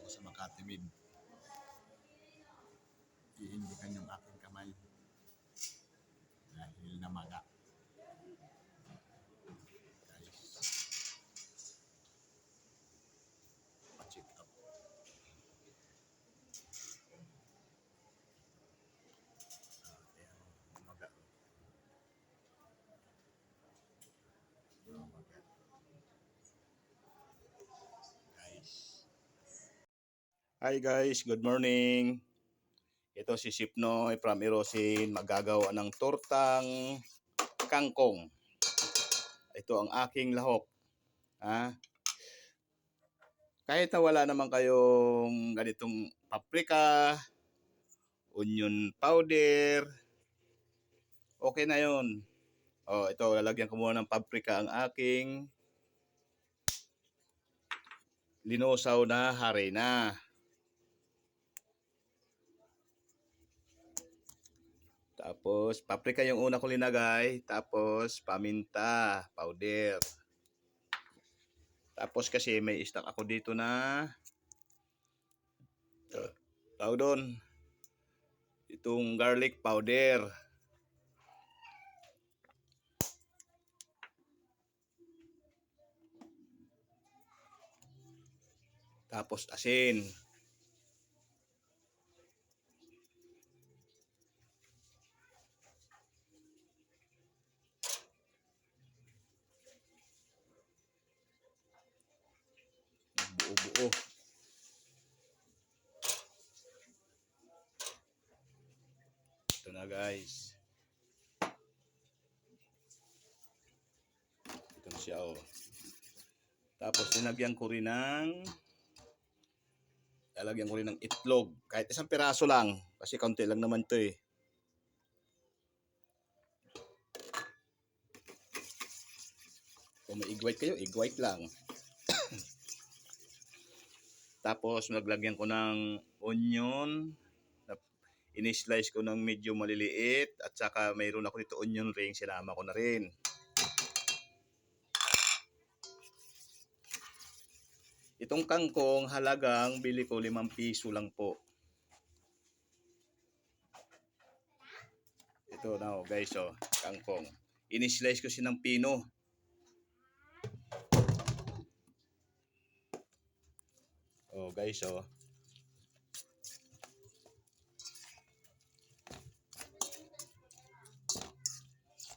ako sa makatimid. Iindikan yung aking kamay dahil namaga. Guys, pa-check up. Ayan, namaga. Namaga. Guys. Hi guys, good morning. Ito si Sipnoy from Erosin, magagawa ng tortang kangkong. Ito ang aking lahok. Kahit na wala naman kayong ganitong paprika, onion powder, okay na yun. Ito, lalagyan ko muna ng paprika ang aking linusaw na harina. Tapos, paprika yung una ko linagay. Tapos, paminta powder. Tapos kasi may stock ako dito na tawag doon, itong garlic powder. Tapos asin. Buo-buo. Ito na guys. Ito na siya Tapos lalagyan ko rin ng itlog. Kahit isang piraso lang. Kasi kaunti lang naman ito eh. Kung may egg white kayo, egg white lang. Tapos naglagyan ko ng onion. Ini-slice ko ng medyo maliliit. At saka mayroon ako dito onion ring. Sinama ko na rin. Itong kangkong halagang bili ko 5 piso lang po. Ito na guys kangkong. Ini-slice ko siya ng pino. Guys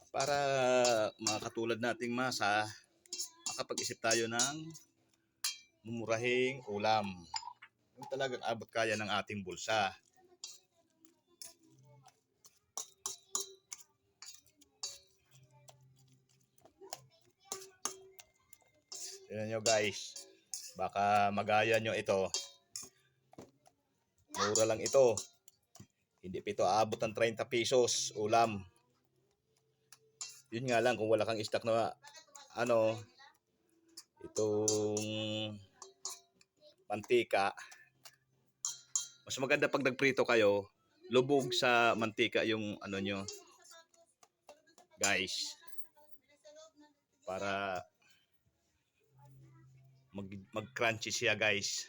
para mga katulad nating masa, makapag-isip tayo ng mumurahing ulam. Yung talagang abot kaya ng ating bulsa. Tignan nyo guys, baka magaya nyo ito. Mura lang ito. Hindi pa ito aabot ng 30 pesos ulam. Yun nga lang kung wala kang stock na itong mantika. Mas maganda pag nagprito kayo, lubog sa mantika yung nyo. Guys. Para mag-crunchy siya guys.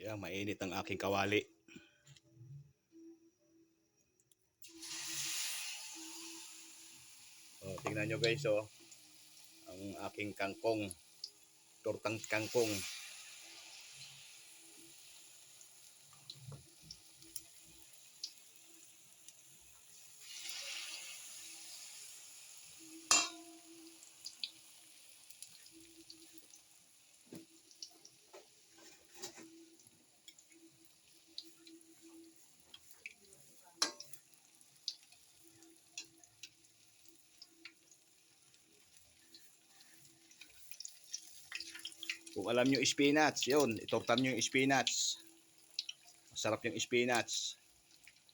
Mainit ang aking kawali. Tingnan nyo guys ang aking kangkong, tortang kangkong. Kung alam nyo spinach, yun, itortan nyo yung spinach. Masarap yung spinach.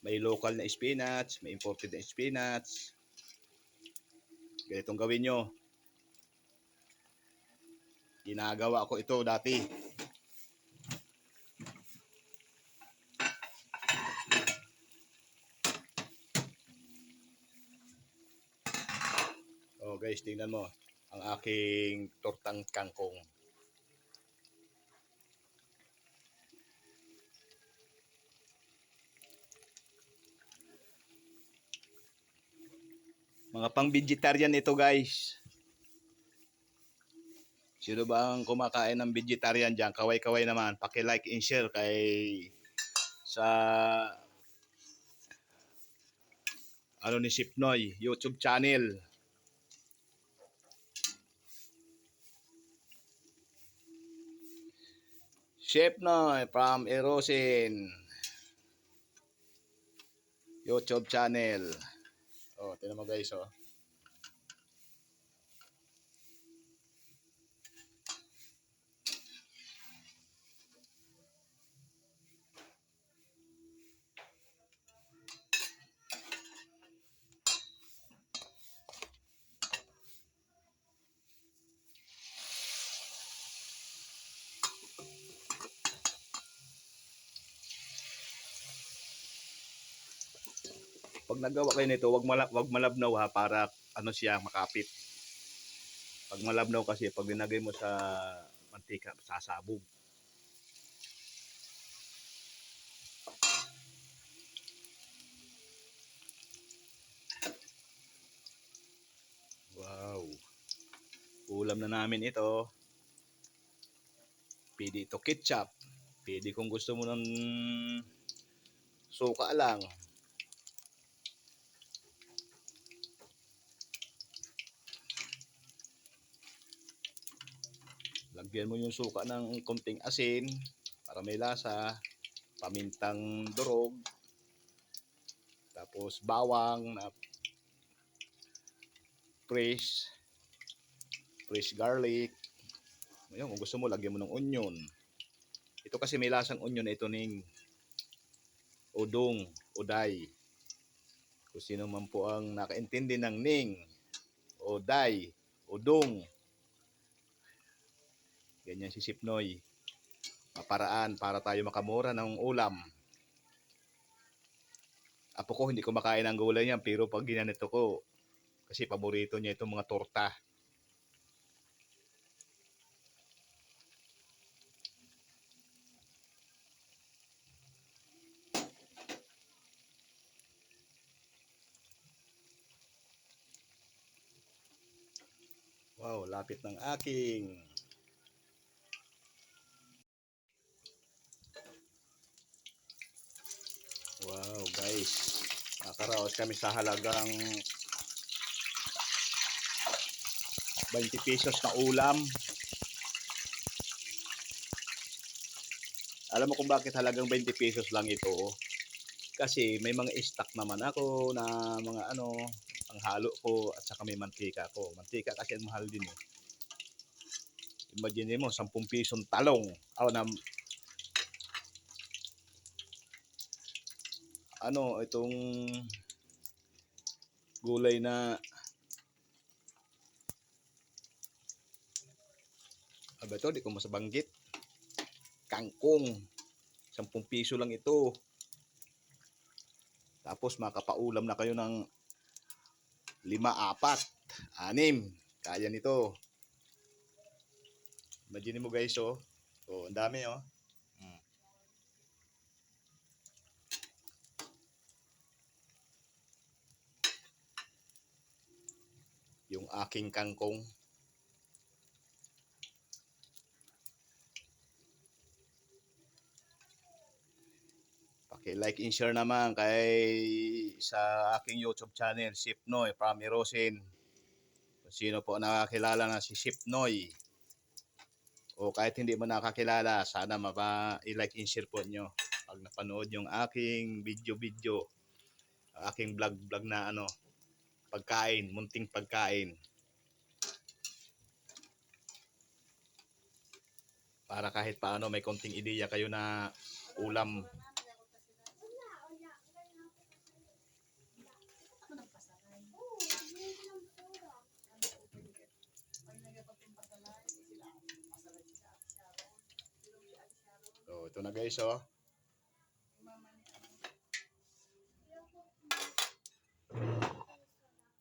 May local na spinach, may imported na spinach. Ganitong gawin nyo. Ginagawa ko ito dati. Guys, tingnan mo. ang aking tortang kangkong. Mga pang-vegetarian ito guys. Sino ba ang kumakain ng vegetarian dyan? Kaway-kaway naman. Paki-like and share kay sa ano ni Chef Noy, YouTube channel. Chef Noy from Erosin YouTube channel. Oh, tingnan mo guys oh. Pag nagawa kayo nito, wag malabnaw ha para ano siya makapit. Pag malabnaw kasi pag linagay mo sa mantika, sasabog. Wow. Ulam na namin ito. Pwede ito ketchup. Pwede kung gusto mo ng suka lang. Lagyan mo yung suka ng konting asin para may lasa. Pamintang durog. Tapos bawang na fresh garlic. Ngayon, kung gusto mo, lagyan mo ng onion. Ito kasi may lasang onion, ito ning udong, uday. Kung sino man po ang nakaintindi ng ning, uday, udong. Ganyan si Sipnoy. Maparaan para tayo makamura ng ulam. Apo ko hindi kumakain ng gulay niyan, pero pag ginanito ko, kasi paborito niya itong mga torta. Wow, lapit ng aking. Wow, guys. Nakaraos kami sa halagang 20 pesos na ulam. Alam mo kung bakit halagang 20 pesos lang ito? Kasi may mga stock naman ako na mga ano, ang halo ko at saka may mantika ko. Mantika kasi ang mahal din eh. Imagine mo, 10 pisong talong. Itong gulay na ito, di ko masabanggit. Kangkong. 10 piso lang ito. Tapos makapaulam na kayo ng 5, 4, 6. Kaya nito. Imagine mo guys oh. Oh, ang dami oh. Yung aking kangkong. Paki-like and share naman sa aking YouTube channel, Chef Noy from Erosin. Kung sino po nakakilala na si Chef Noy, o kahit hindi mo nakakilala, sana i-like and share po nyo pag napanood yung aking video, aking vlog na pagkain, munting pagkain. Para kahit paano may konting ideya kayo na ulam. So, ito na guys oh.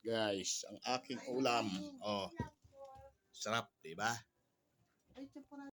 Guys, ang aking ulam. Oh. Sarap, di ba? Ay, tsapura